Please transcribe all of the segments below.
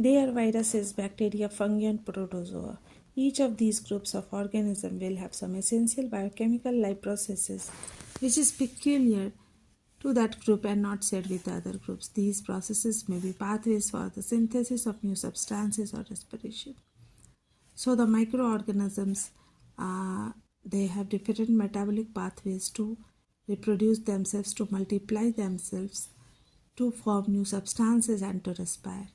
They are viruses, bacteria, fungi, and protozoa. Each of these groups of organisms will have some essential biochemical life processes which is peculiar to that group and not shared with the other groups. These processes may be pathways for the synthesis of new substances or respiration. So the microorganisms, they have different metabolic pathways to reproduce themselves, to multiply themselves, to form new substances and to respire.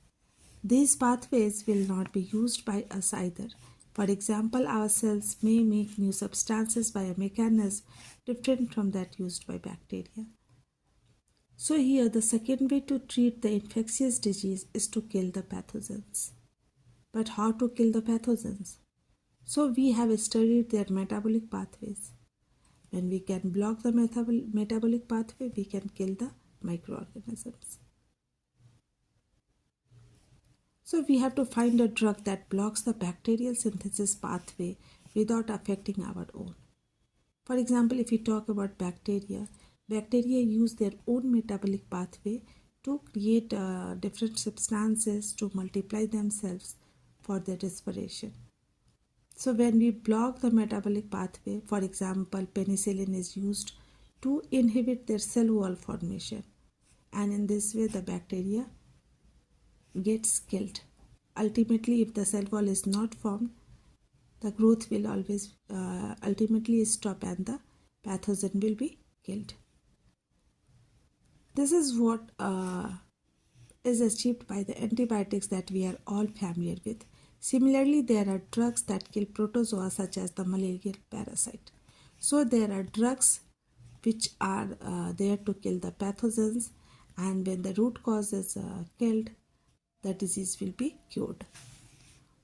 These pathways will not be used by us either. For example, our cells may make new substances by a mechanism different from that used by bacteria. So here the second way to treat the infectious disease is to kill the pathogens. But how to kill the pathogens? So we have studied their metabolic pathways. When we can block the metabolic pathway, we can kill the microorganisms. So we have to find a drug that blocks the bacterial synthesis pathway without affecting our own. For example, if we talk about bacteria use their own metabolic pathway to create different substances to multiply themselves for their respiration. So when we block the metabolic pathway, for example, penicillin is used to inhibit their cell wall formation, and in this way the bacteria gets killed. Ultimately, if the cell wall is not formed, the growth will always ultimately stop and the pathogen will be killed. This is what is achieved by the antibiotics that we are all familiar with. Similarly, there are drugs that kill protozoa such as the malarial parasite. So there are drugs which are there to kill the pathogens, and when the root cause is killed, the disease will be cured.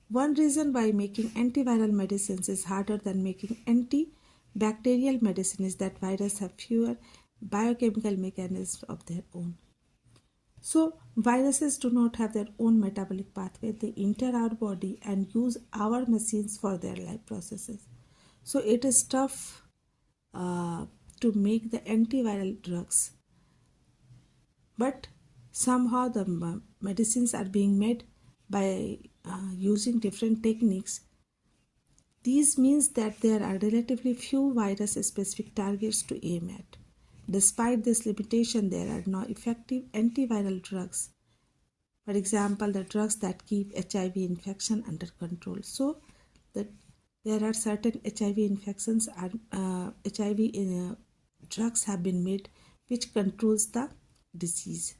One reason why making antiviral medicines is harder than making antibacterial medicine is that viruses have fewer biochemical mechanisms of their own. So viruses do not have their own metabolic pathway. They enter our body and use our machines for their life processes. So it is tough to make the antiviral drugs. But somehow the medicines are being made by using different techniques. These means that there are relatively few virus-specific targets to aim at. Despite this limitation, there are no effective antiviral drugs. For example, the drugs that keep HIV infection under control. So, there are certain HIV infections and HIV drugs have been made which controls the disease.